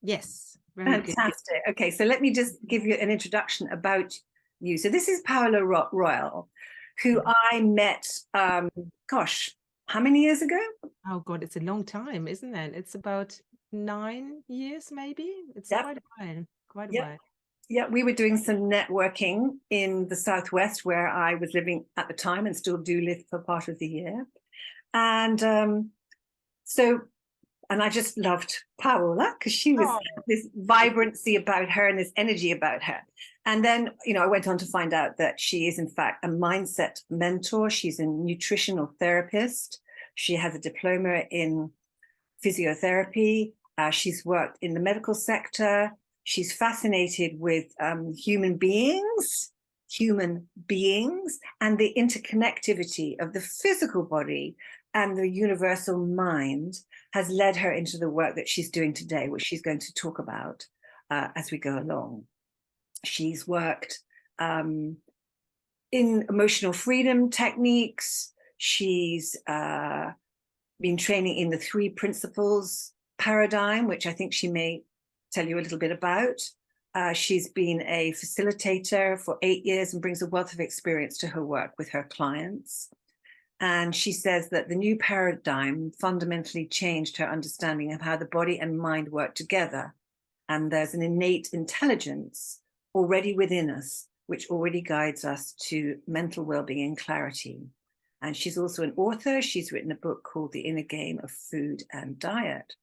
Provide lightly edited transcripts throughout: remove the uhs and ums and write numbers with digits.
Yes, very good. Fantastic. Okay, so let me just give you an introduction about you. So this is Paola Royal, who I met, gosh, how many years ago? Oh God, it's a long time, isn't it? It's about 9 years, maybe. It's Yep. quite a while. Quite a Yep. while. Yeah, we were doing some networking in the Southwest where I was living at the time and still do live for part of the year. And and I just loved Paola because she was this vibrancy about her and this energy about her. And then, I went on to find out that she is, in fact, a mindset mentor. She's a nutritional therapist. She has a diploma in physiotherapy. She's worked in the medical sector. She's fascinated with human beings, and the interconnectivity of the physical body and the universal mind has led her into the work that she's doing today, which she's going to talk about as we go along. She's worked in emotional freedom techniques. She's been training in the 3 principles paradigm, which I think she may tell you a little bit about. She's been a facilitator for 8 years and brings a wealth of experience to her work with her clients. And she says that the new paradigm fundamentally changed her understanding of how the body and mind work together. And there's an innate intelligence already within us, which already guides us to mental well-being and clarity. And she's also an author. She's written a book called The Inner Game of Food and Diet.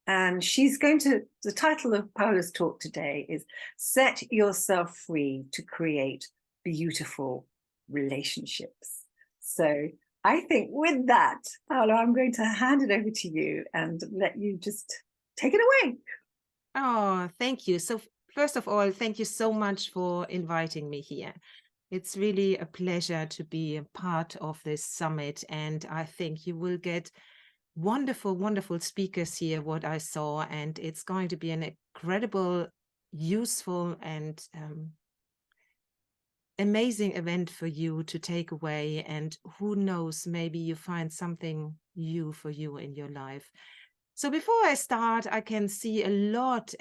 And the title of Paola's talk today is Set Yourself Free to Create Beautiful Relationships. So I think with that, Paola, I'm going to hand it over to you and let you just take it away. Oh, thank you. So first of all, thank you so much for inviting me here. It's really a pleasure to be a part of this summit, and I think you will get wonderful, wonderful speakers here, what I saw, and it's going to be an incredible, useful, and amazing event for you to take away. And who knows, maybe you find something new for you in your life. So before I start, I can see a lot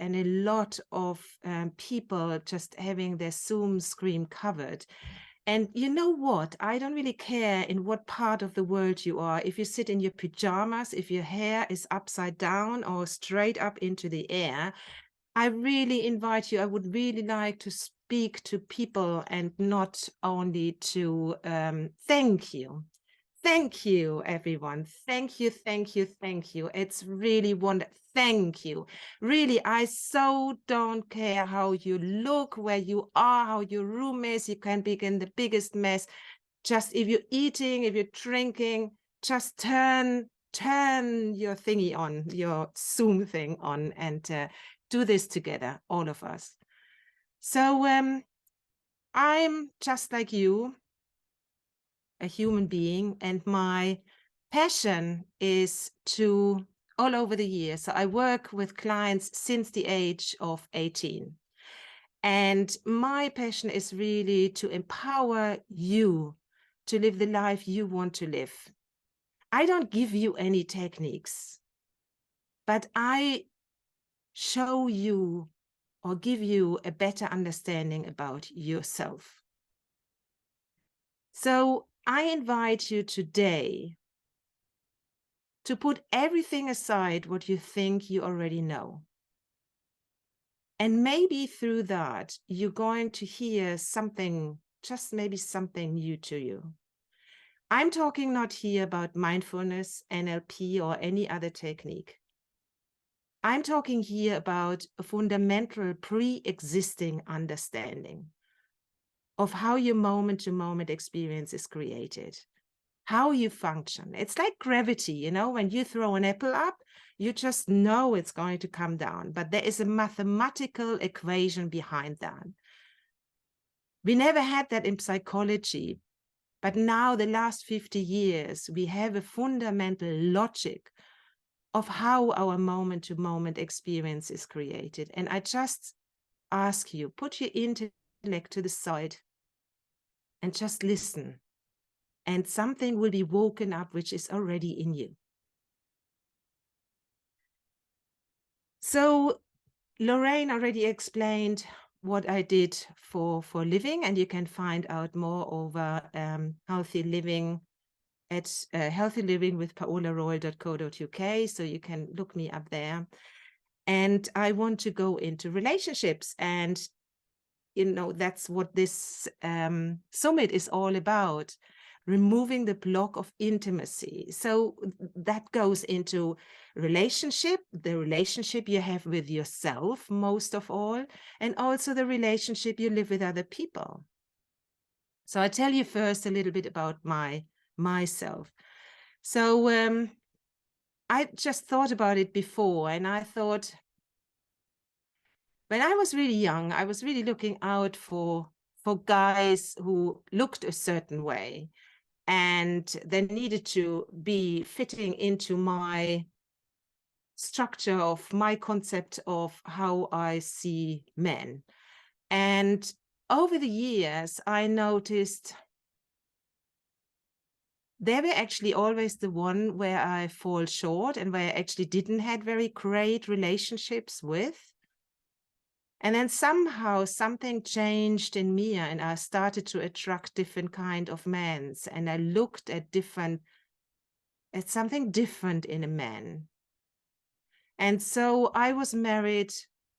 of people just having their Zoom screen covered. And you know what? I don't really care in what part of the world you are. If you sit in your pajamas, if your hair is upside down or straight up into the air, I really invite you. I would really like to speak to people and not only to thank you. Thank you, everyone. Thank you, thank you, thank you. It's really wonderful. Thank you. Really, I so don't care how you look, where you are, how your room is. You can be in the biggest mess. Just if you're eating, if you're drinking, just turn your thingy on, your Zoom thing on, and do this together, all of us. So I'm just like you, a human being, and my passion is to all over the years. So I work with clients since the age of 18. And my passion is really to empower you to live the life you want to live. I don't give you any techniques, but I show you or give you a better understanding about yourself. So I invite you today to put everything aside what you think you already know. And maybe through that, you're going to hear something, just maybe something new to you. I'm talking not here about mindfulness, NLP, or any other technique. I'm talking here about a fundamental pre-existing understanding of how your moment-to-moment experience is created, how you function. It's like gravity, when you throw an apple up, you just know it's going to come down, but there is a mathematical equation behind that. We never had that in psychology, but now the last 50 years, we have a fundamental logic of how our moment-to-moment experience is created. And I just ask you, put your intellect to the side and just listen. And something will be woken up, which is already in you. So Lorrayn already explained what I did for living, and you can find out more over healthy living at healthylivingwithpaolaroyal.co.uk, so you can look me up there. And I want to go into relationships, and that's what this summit is all about, removing the block of intimacy. So that goes into relationship, the relationship you have with yourself most of all, and also the relationship you live with other people. So I tell you first a little bit about myself. So I just thought about it before, and I thought, when I was really young, I was really looking out for guys who looked a certain way, and they needed to be fitting into my structure of my concept of how I see men. And over the years, I noticed they were actually always the one where I fall short and where I actually didn't have very great relationships with. And then somehow something changed in me, and I started to attract different kind of men. And I looked at something different in a man. And so I was married.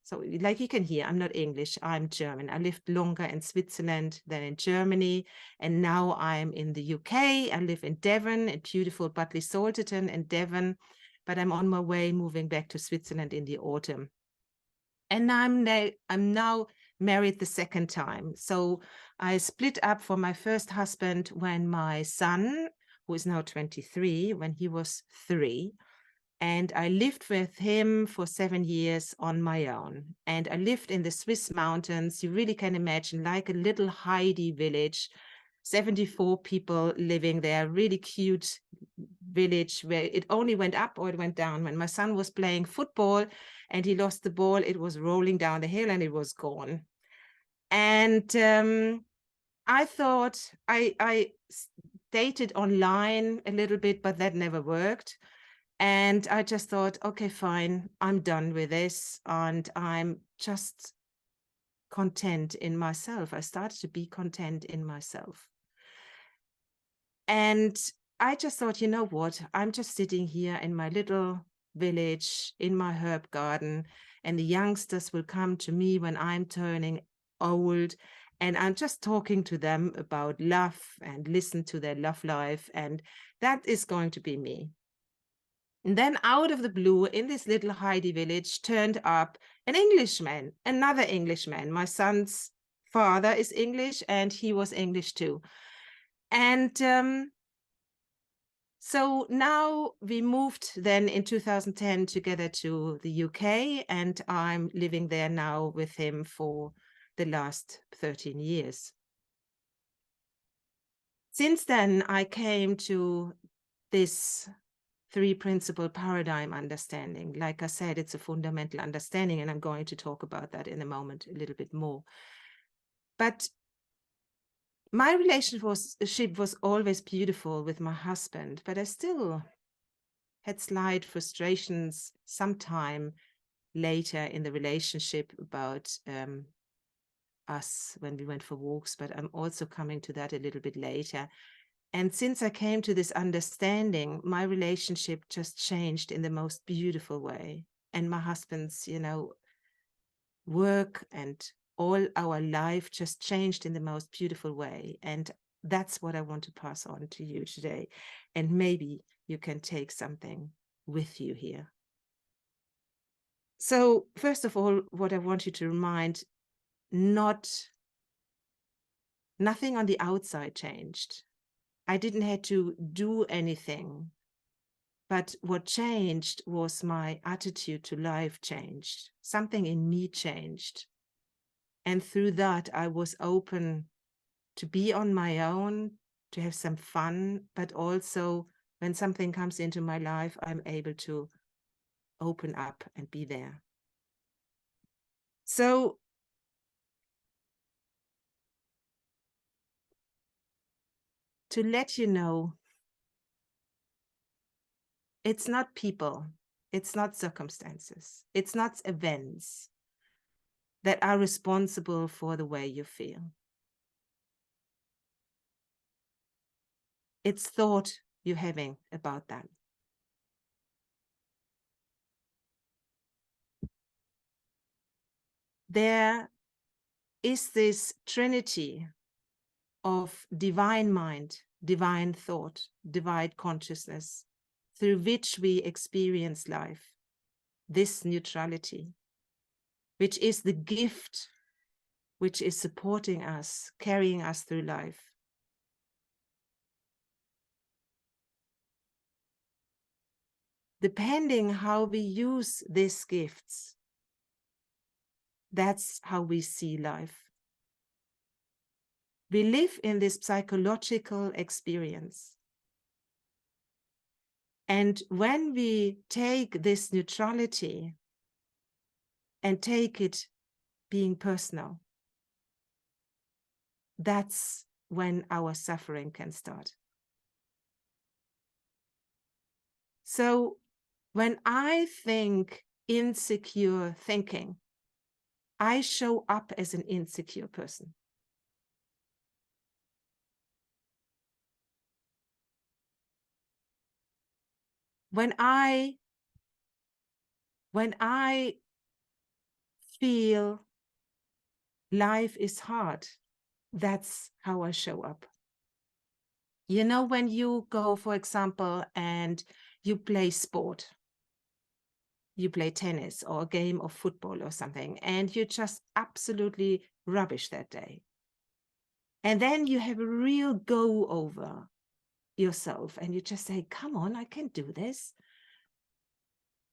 So like you can hear, I'm not English, I'm German. I lived longer in Switzerland than in Germany. And now I'm in the UK. I live in Devon, in beautiful Butley Salterton in Devon. But I'm on my way moving back to Switzerland in the autumn. And I'm now married the second time. So I split up from my first husband when my son, who is now 23, when he was 3. And I lived with him for 7 years on my own. And I lived in the Swiss mountains. You really can imagine, like a little Heidi village, 74 people living there, really cute village where it only went up or it went down. When my son was playing football and he lost the ball, it was rolling down the hill and it was gone. And I thought I dated online a little bit, but that never worked. And I just thought, okay, fine, I'm done with this. And I'm just content in myself. I started to be content in myself. And I just thought, you know what? I'm just sitting here in my little village, in my herb garden, and the youngsters will come to me when I'm turning old. And I'm just talking to them about love and listen to their love life. And that is going to be me. And then out of the blue, in this little Heidi village, turned up an Englishman, another Englishman. My son's father is English, and he was English too. And so now we moved then in 2010 together to the UK, and I'm living there now with him for the last 13 years. Since then, I came to this 3-principle paradigm understanding. Like I said, it's a fundamental understanding, and I'm going to talk about that in a moment a little bit more. But my relationship was always beautiful with my husband, but I still had slight frustrations sometime later in the relationship about us when we went for walks, but I'm also coming to that a little bit later. And since I came to this understanding, my relationship just changed in the most beautiful way. And my husband's, work and all our life just changed in the most beautiful way. And that's what I want to pass on to you today. And maybe you can take something with you here. So first of all, what I want you to remind, nothing on the outside changed. I didn't have to do anything. But what changed was my attitude to life changed. Something in me changed. And through that, I was open to be on my own, to have some fun, but also when something comes into my life, I'm able to open up and be there. So to let you know, it's not people, it's not circumstances, it's not events, that are responsible for the way you feel. It's thought you're having about that. There is this trinity of divine mind, divine thought, divine consciousness, through which we experience life, this neutrality, which is the gift which is supporting us, carrying us through life. Depending how we use these gifts, that's how we see life. We live in this psychological experience. And when we take this neutrality and take it being personal, that's when our suffering can start. So when I think insecure thinking, I show up as an insecure person. When I feel life is hard, that's how I show up. You know, when you go, for example, and you play sport, you play tennis or a game of football or something, and you're just absolutely rubbish that day. And then you have a real go over yourself and you just say, come on, I can do this.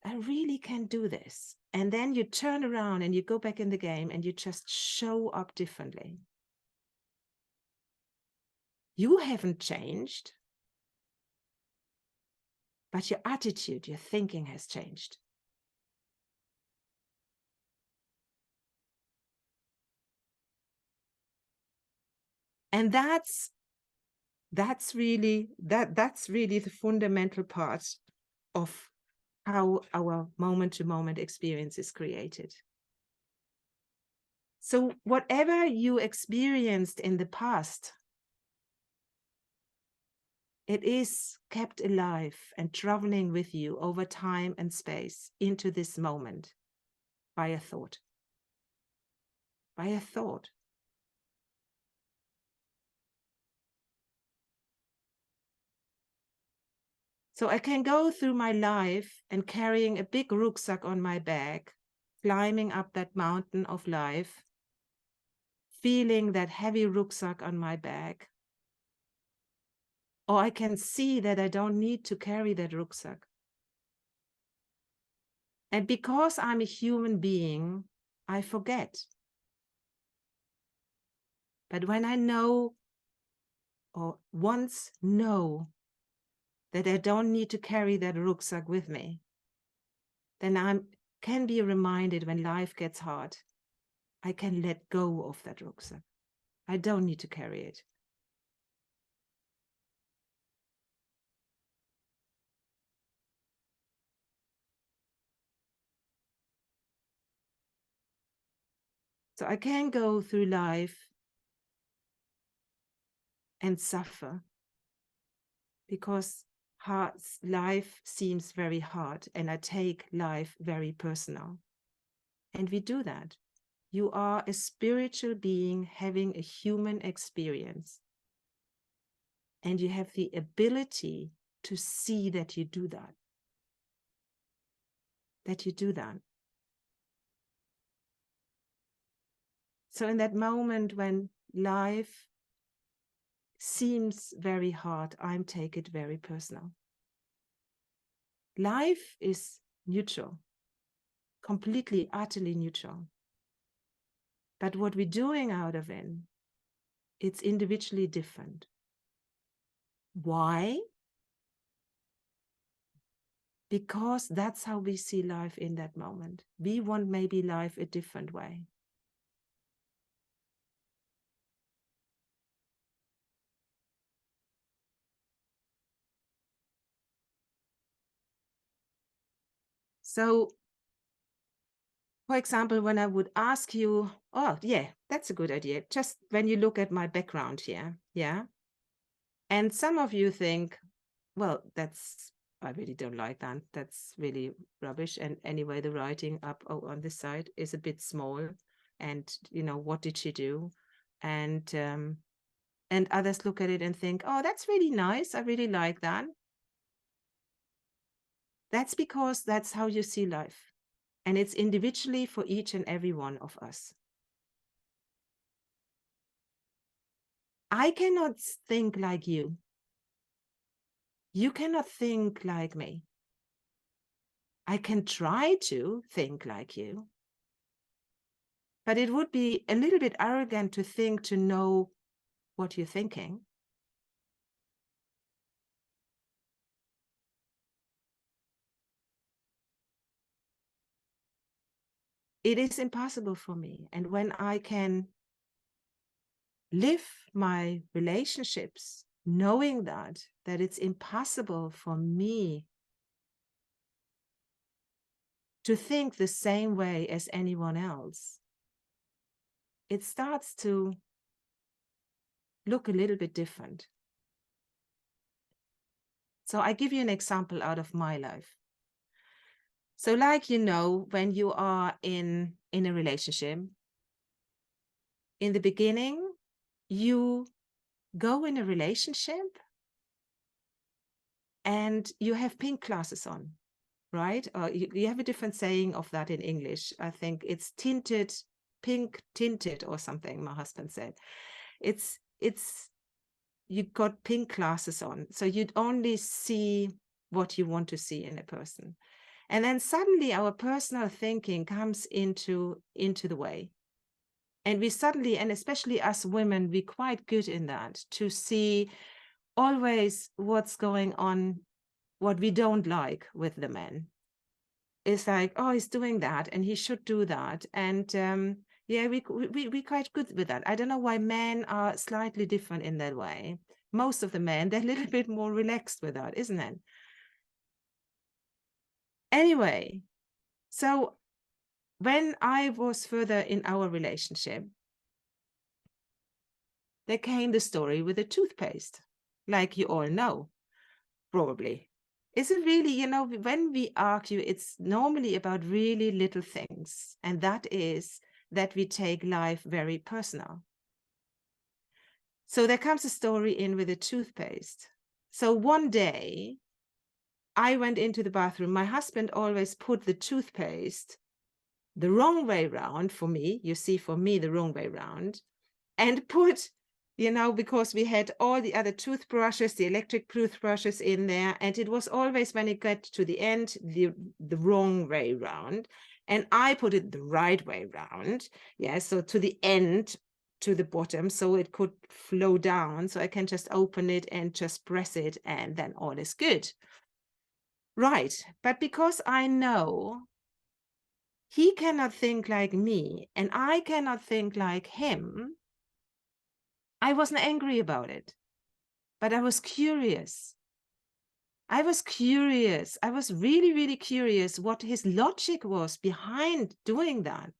I really can do this. And then you turn around and you go back in the game and you just show up differently. You haven't changed, but your attitude, your thinking has changed. And that's really the fundamental part of how our moment-to-moment experience is created. So whatever you experienced in the past, it is kept alive and traveling with you over time and space into this moment by a thought. By a thought. So I can go through my life and carrying a big rucksack on my back, climbing up that mountain of life, feeling that heavy rucksack on my back. Or I can see that I don't need to carry that rucksack. And because I'm a human being, I forget. But when I know, or once know, that I don't need to carry that rucksack with me, then I can be reminded when life gets hard, I can let go of that rucksack. I don't need to carry it. So I can go through life and suffer because life seems very hard and I take life very personal. And we do that. You are a spiritual being having a human experience. And you have the ability to see that you do that. That you do that. So in that moment when life seems very hard, I take it very personal. Life is neutral, completely, utterly neutral. But what we're doing out of it, it's individually different. Why? Because that's how we see life in that moment. We want maybe life a different way. So For example, when I would ask you, oh, yeah, that's a good idea. Just when you look at my background here, yeah. And some of you think, well, I really don't like that. That's really rubbish. And anyway, the writing up on this side is a bit small. And, what did she do? And others look at it and think, oh, that's really nice. I really like that. That's because that's how you see life. And it's individually for each and every one of us. I cannot think like you. You cannot think like me. I can try to think like you. But it would be a little bit arrogant to think to know what you're thinking. It is impossible for me. And when I can live my relationships knowing that it's impossible for me to think the same way as anyone else, it starts to look a little bit different. So I give you an example out of my life. So like, when you are in a relationship, in the beginning, you go in a relationship and you have pink glasses on, right? Or you have a different saying of that in English. I think it's pink tinted or something, my husband said. It's you got pink glasses on, so you'd only see what you want to see in a person. And then suddenly our personal thinking comes into the way. And we suddenly, and especially us women, we're quite good in that, to see always what's going on, what we don't like with the men. It's like, oh, he's doing that and he should do that. And yeah, we quite good with that. I don't know why men are slightly different in that way. Most of the men, they're a little bit more relaxed with that, isn't it? Anyway, so when I was further in our relationship, there came the story with the toothpaste, like you all know, probably. Is it really, when we argue, it's normally about really little things. And that is that we take life very personal. So there comes a story in with the toothpaste. So one day I went into the bathroom. My husband always put the toothpaste the wrong way round for me. You see, for me, the wrong way round. And put, because we had all the other toothbrushes, the electric toothbrushes in there. And it was always, when it got to the end, the wrong way round. And I put it the right way round. Yeah, so to the end, to the bottom, so it could flow down. So I can just open it and just press it, and then all is good. Right. But because I know he cannot think like me and I cannot think like him, I wasn't angry about it, but I was curious. I was curious. I was really, really curious what his logic was behind doing that.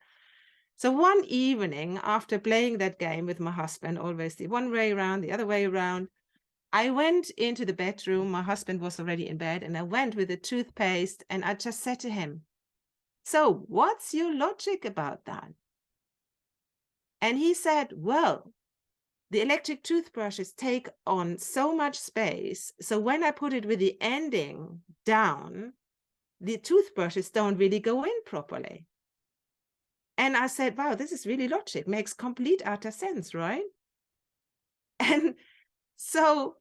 So one evening, after playing that game with my husband, always the one way around, the other way around, I went into the bedroom. My husband was already in bed, and I went with the toothpaste and I just said to him, so what's your logic about that? And he said, well, the electric toothbrushes take on so much space. So when I put it with the ending down, the toothbrushes don't really go in properly. And I said, wow, this is really logic. Makes complete utter sense, right? And so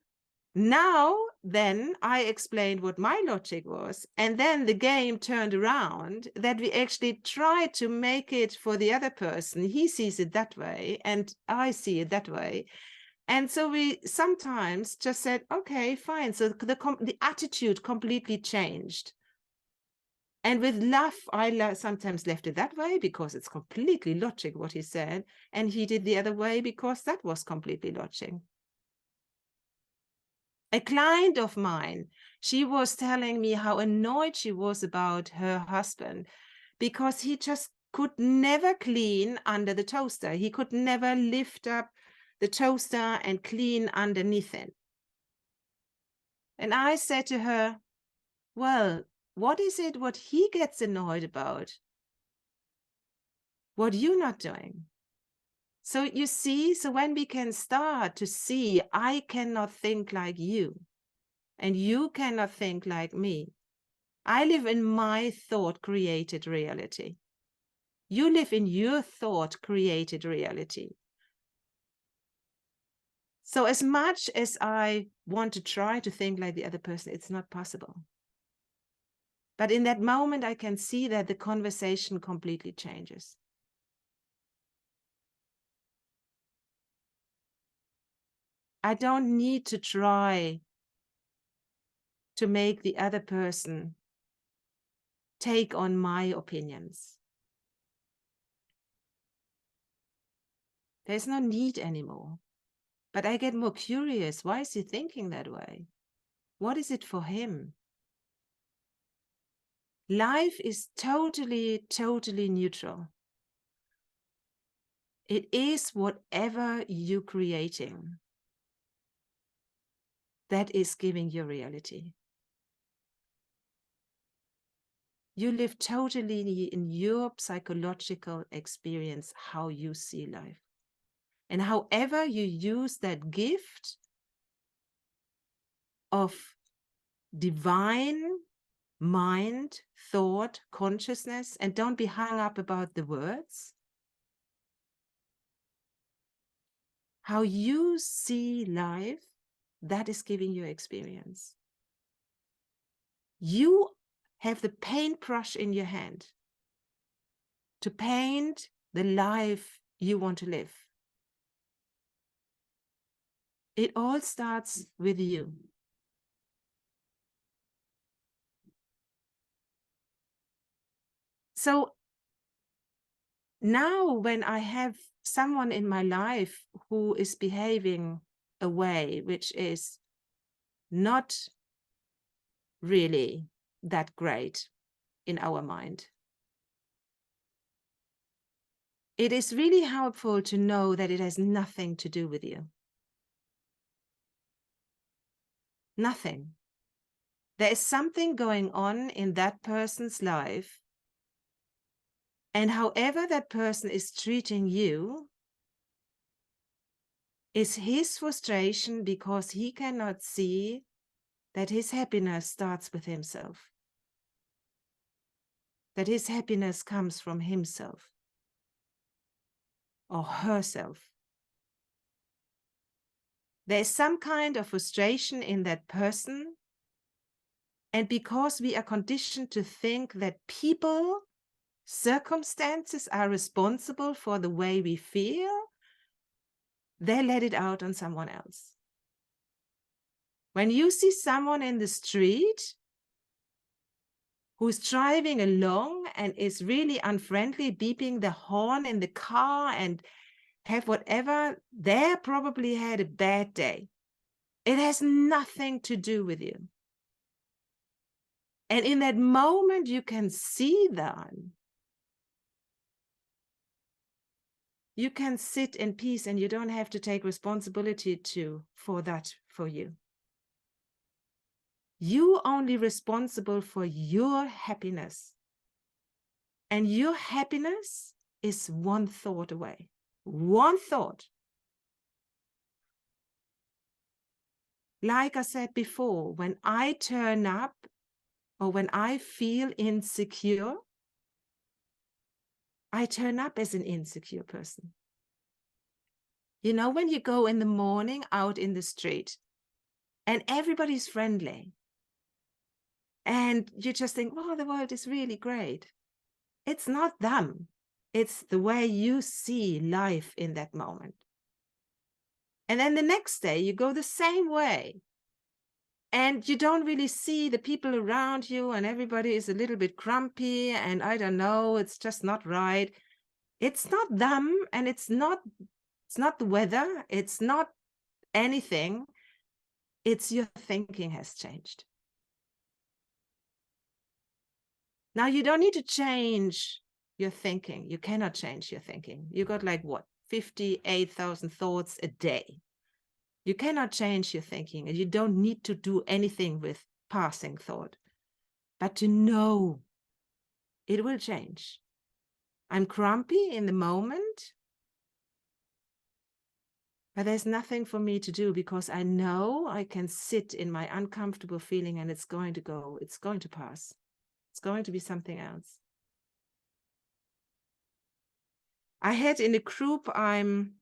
now then I explained what my logic was. And then the game turned around that we actually tried to make it for the other person. He sees it that way and I see it that way. And so we sometimes just said, okay, fine. So the attitude completely changed. And with love, I sometimes left it that way because it's completely logic what he said. And he did the other way because that was completely logic. A client of mine, she was telling me how annoyed she was about her husband because he just could never clean under the toaster. He could never lift up the toaster and clean underneath it. And I said to her, well, what is it what he gets annoyed about? What you're not doing? So you see, so when we can start to see, I cannot think like you, and you cannot think like me. I live in my thought-created reality. You live in your thought-created reality. So as much as I want to try to think like the other person, it's not possible. But in that moment, I can see that the conversation completely changes. I don't need to try to make the other person take on my opinions. There's no need anymore. But I get more curious. Why is he thinking that way? What is it for him? Life is totally, totally neutral. It is whatever you're creating that is giving you reality. You live totally in your psychological experience, how you see life. And however you use that gift of divine mind, thought, consciousness, and don't be hung up about the words. How you see life, that is giving you experience. You have the paintbrush in your hand to paint the life you want to live. It all starts with you. So now when I have someone in my life who is behaving a way which is not really that great in our mind, it is really helpful to know that it has nothing to do with you. Nothing. There is something going on in that person's life, and however that person is treating you is his frustration because he cannot see that his happiness starts with himself, that his happiness comes from himself or herself. There is some kind of frustration in that person, and because we are conditioned to think that people, circumstances are responsible for the way we feel, they let it out on someone else. When you see someone in the street who's driving along and is really unfriendly, beeping the horn in the car and have whatever, they probably had a bad day. It has nothing to do with you. And in that moment, you can see that. You can sit in peace and you don't have to take responsibility for that for you. You only responsible for your happiness. And your happiness is one thought away. One thought. Like I said before, when I turn up or when I feel insecure, I turn up as an insecure person. You know, when you go in the morning out in the street and everybody's friendly and you just think, well, the world is really great. It's not them. It's the way you see life in that moment. And then the next day you go the same way and you don't really see the people around you and everybody is a little bit grumpy and I don't know, it's just not right. It's not them and it's not the weather. It's not anything. It's your thinking has changed. Now you don't need to change your thinking. You cannot change your thinking. You got like what, 58,000 thoughts a day. You cannot change your thinking, and you don't need to do anything with passing thought, but to know it will change. I'm grumpy in the moment, but there's nothing for me to do because I know I can sit in my uncomfortable feeling and it's going to go, it's going to pass. It's going to be something else. I had in a group I'm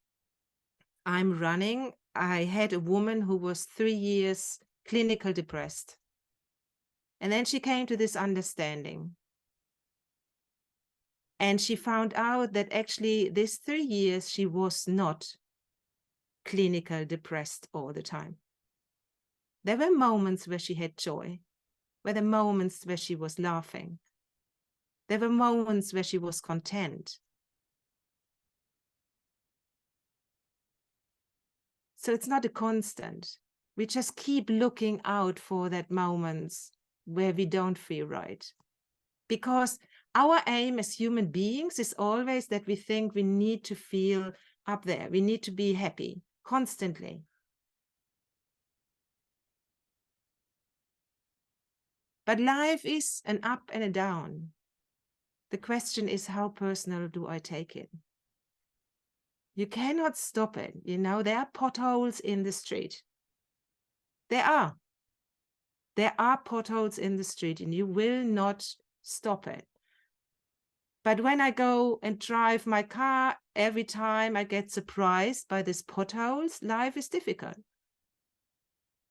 running, I had a woman who was 3 years clinical depressed. And then she came to this understanding. And she found out that actually this 3 years, she was not clinical depressed all the time. There were moments where she had joy. There were moments where she was laughing. There were moments where she was content. So it's not a constant. We just keep looking out for that moments where we don't feel right. Because our aim as human beings is always that we think we need to feel up there. We need to be happy constantly. But life is an up and a down. The question is, how personal do I take it? You cannot stop it. You know, there are potholes in the street. There are potholes in the street, and you will not stop it. But when I go and drive my car, every time I get surprised by these potholes, life is difficult.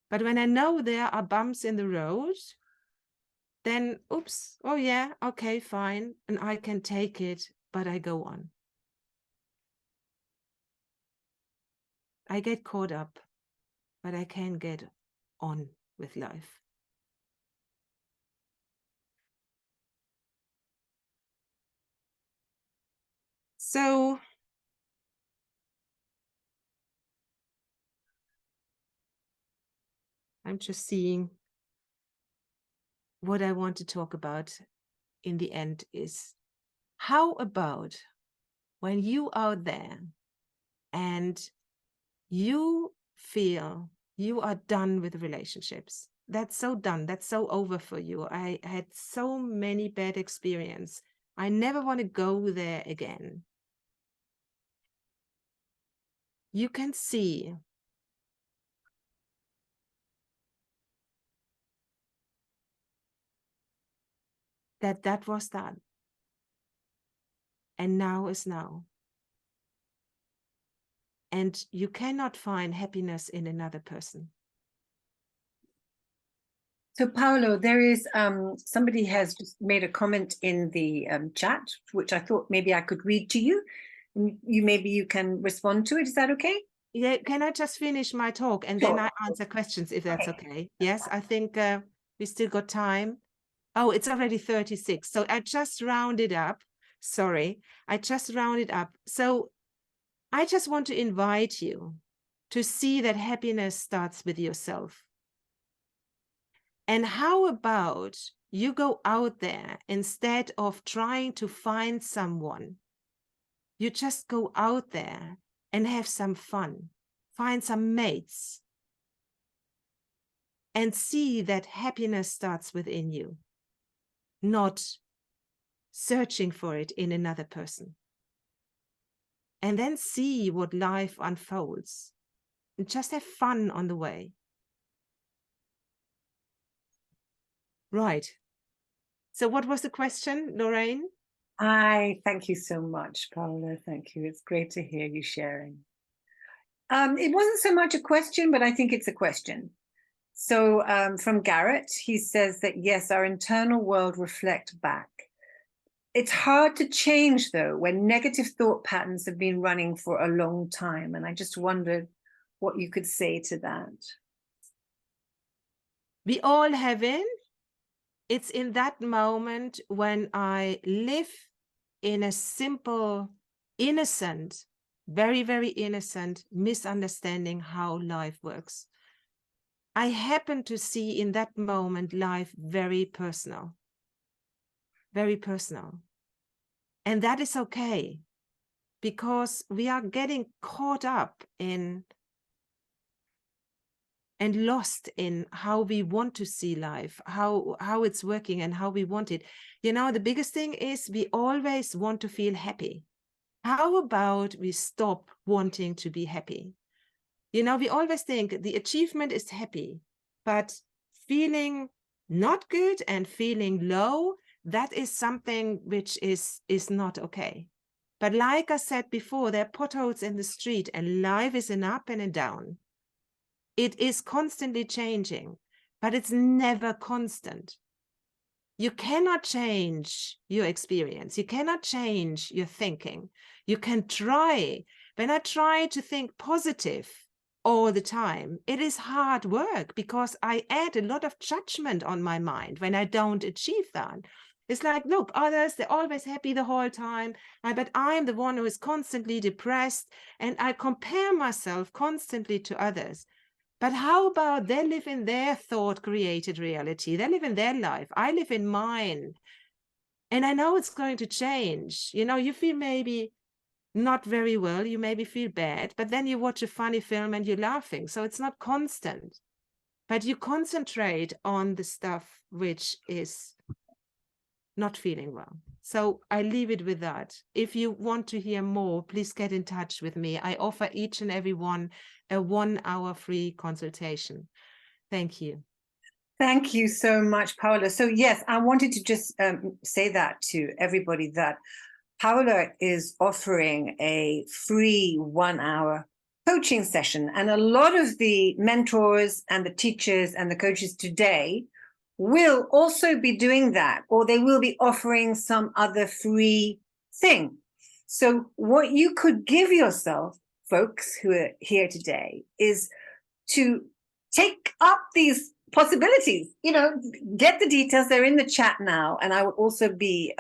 But when I know there are bumps in the road, then, oops, oh yeah, okay, fine, and I can take it, but I go on. I get caught up, but I can get on with life. So I'm just seeing what I want to talk about in the end is, how about when you out there and you feel you are done with relationships? That's so done. That's so over for you. I had so many bad experiences. I never want to go there again. You can see that that was that. And now is now. And you cannot find happiness in another person. So Paolo, there is somebody has just made a comment in the chat, which I thought maybe I could read to you. Maybe you can respond to it. Is that okay? Yeah, can I just finish my talk and then I answer questions if that's okay? Yes, I think we still got time. Oh, it's already 36. So I just rounded up. Sorry, I just rounded up. So I just want to invite you to see that happiness starts with yourself. And how about you go out there instead of trying to find someone? You just go out there and have some fun, find some mates, and see that happiness starts within you, not searching for it in another person. And then see what life unfolds and just have fun on the way. Right. So what was the question, Lorrayn? Thank you so much, Paola. Thank you. It's great to hear you sharing. It wasn't so much a question, but I think it's a question. So from Garrett, he says that, yes, our internal world reflect back. It's hard to change, though, when negative thought patterns have been running for a long time. And I just wondered what you could say to that. We all have it. It's in that moment when I live in a simple, innocent, very, very innocent misunderstanding how life works. I happen to see in that moment life very personal, very personal. And that is okay, because we are getting caught up in and lost in how we want to see life, how it's working and how we want it. You know, the biggest thing is we always want to feel happy. How about we stop wanting to be happy? You know, we always think the achievement is happy, but feeling not good and feeling low, that is something which is not okay. But like I said before, there are potholes in the street and life is an up and a down. It is constantly changing, but it's never constant. You cannot change your experience. You cannot change your thinking. You can try. When I try to think positive all the time, it is hard work because I add a lot of judgment on my mind when I don't achieve that. It's like, look, others, they're always happy the whole time, but I'm the one who is constantly depressed, and I compare myself constantly to others. But how about they live in their thought-created reality? They live in their life. I live in mine. And I know it's going to change. You know, you feel maybe not very well, you maybe feel bad, but then you watch a funny film and you're laughing. So it's not constant. But you concentrate on the stuff which is not feeling well. So I leave it with that. If you want to hear more, please get in touch with me. I offer each and every one a 1-hour free consultation. Thank you. Thank you so much, Paola. So yes, I wanted to just say that to everybody, that Paola is offering a free 1-hour coaching session. And a lot of the mentors and the teachers and the coaches today will also be doing that, or they will be offering some other free thing. So what you could give yourself, folks who are here today, is to take up these possibilities. You know, get the details. They're in the chat now. And I will also be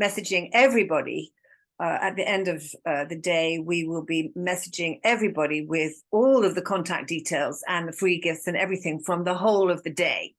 messaging everybody. At the end of the day, we will be messaging everybody with all of the contact details and the free gifts and everything from the whole of the day.